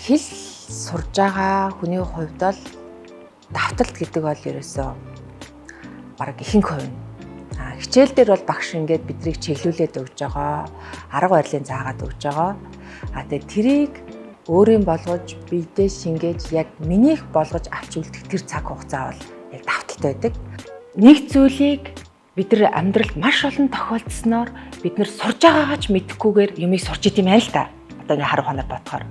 Хэл сурж байгаа хүний хувьд бол давталт гэдэг бол ерөөсөө бараг ихэнх хувь нь. Хичээл дээр бол багш ингээд биднийг чиглүүлээд өгж байгаа, арга барилын заагаад өгж байгаа. Тэгээд тэрийг өөрийн болгож, биедээ шингээж яг минийх болгож авч үлдэх тэр цаг хугацаа бол яг давталт байдаг. Нэг зүйлийг бид нар амьдралд маш олон тохиолдсноор бид нар сурж байгаагаа ч мэдэхгүйгээр юмыг сурч идэм байл та. Одоо ингээ харах хоноор бодохоор.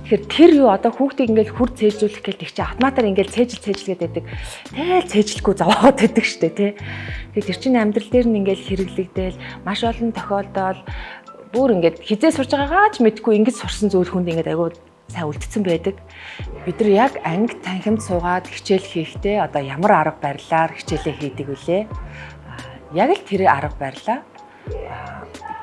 Тэгэхээр тэр юу одоо хүүхдийг ингээл хүр цээжлүүлэх гээл тэг чи автоматар ингээл цээжилгээд байдаг. Тэгэл цээжлэхгүй зовоогоод байдаг штэ тий. Тэгэхээр тэр чинь амьдрал дээр нь ингээл хэрэглэгдээл маш олон тохиолдол бүр ингээд хизээ сурж байгаагаа ч мэдэхгүй ингэж сурсан зүйл хүнд ингээд айгүй сайн үлдсэн байдаг. Бид нар яг анги танхимд суугаад хичээл хийхдээ одоо ямар арга барилаар хичээлээ хийдэг вүлээ. Яг л тэр арга барилаа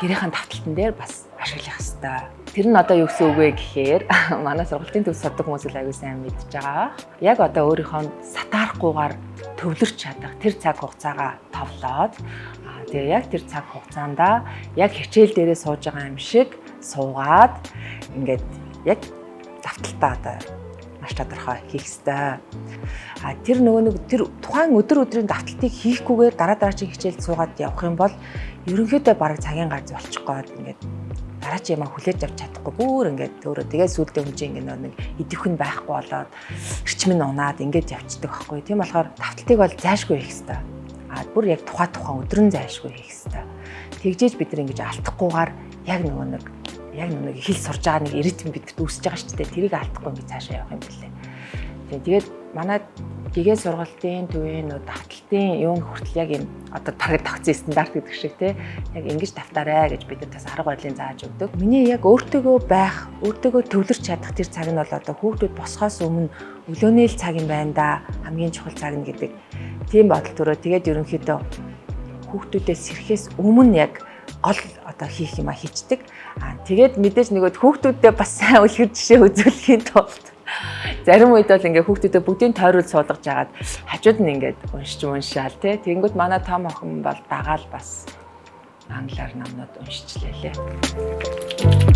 гэрийнхэн давталтан дээр бас ашиглах хэрэгтэй. Тэр нь одоо юу гэсэн үг вэ гэхээр манай сургалтын төв сурдаг хүмүүс л аягүй сайн мэдж байгаа. Яг одоо өөрийнхөө сатаарахгүйгээр төвлөрч чадах тэр цаг хугацаагаа товлоод тэгээ яг тэр цаг хугацаанд яг хичээл дээрээ сууж байгаа юм шиг суугаад ингээд яг давталтаа одоо маш тодорхой хийх ёстой. Тэр тэр тухайн өдрийн давталтыг хийхгүйгээр дараагийн хичээлд суугаад явах юм бол ерөнхийдөө бараг цагийн ганц болчих гээд ингээд дараач юмаа хүлээж авч чадахгүй бүр ингээд өөрөө тэгээ сүулдэ хүн чинь ингээд нэг идэх хүн байхгүй болоод эрчим нь унаад ингээд явцдаг байхгүй. Тийм болохоор давталтыг бол зайшгүй хийх ёстой. Бүр яг тухайн өдрөн зайшгүй хийх ёстой. Тэгжээж бид нар ингэж алдахгүйгээр яг нэг хэл сурж байгаа нэг ритм бидэд үүсэж байгаа шүү дээ. Тэрийг алдахгүй ингэж цаашаа явах юм билээ. Тэгээд манай гэгэн сургалтын төвийн давталтын юун хүртэл яг юм одоо таргад тогтсон стандарт гэдэг шиг тий яг ингэж давтаарай гэж бид нар бас арга барилын зааж өгдөг. Миний яг өөртөөгөө төвлөрч чадах тэр цаг нь бол одоо хүүхдүүд босхоос өмнө өглөөний л цаг юм байна да. Хамгийн чухал цаг нь гэдэг тийм бодол төрөө тэгээд ерөнхийдөө хүүхдүүдээс сэрэхээс өмнө яг гол одоо хийх юмаа хийчдэг. Тэгээд мэдээж нэгөөд хүүхдүүдэд бас сайн үлгэр жишээ үзүүлэхийн тулд зарим үед бол ингээ хүүхдүүдэд бүгдийн тойрол суулгаж агаад хажууд нь ингээд уншаал тий. Тэгэнгүүт манай том охин бол дагаал бас англиар номнууд уншчихлээ лээ.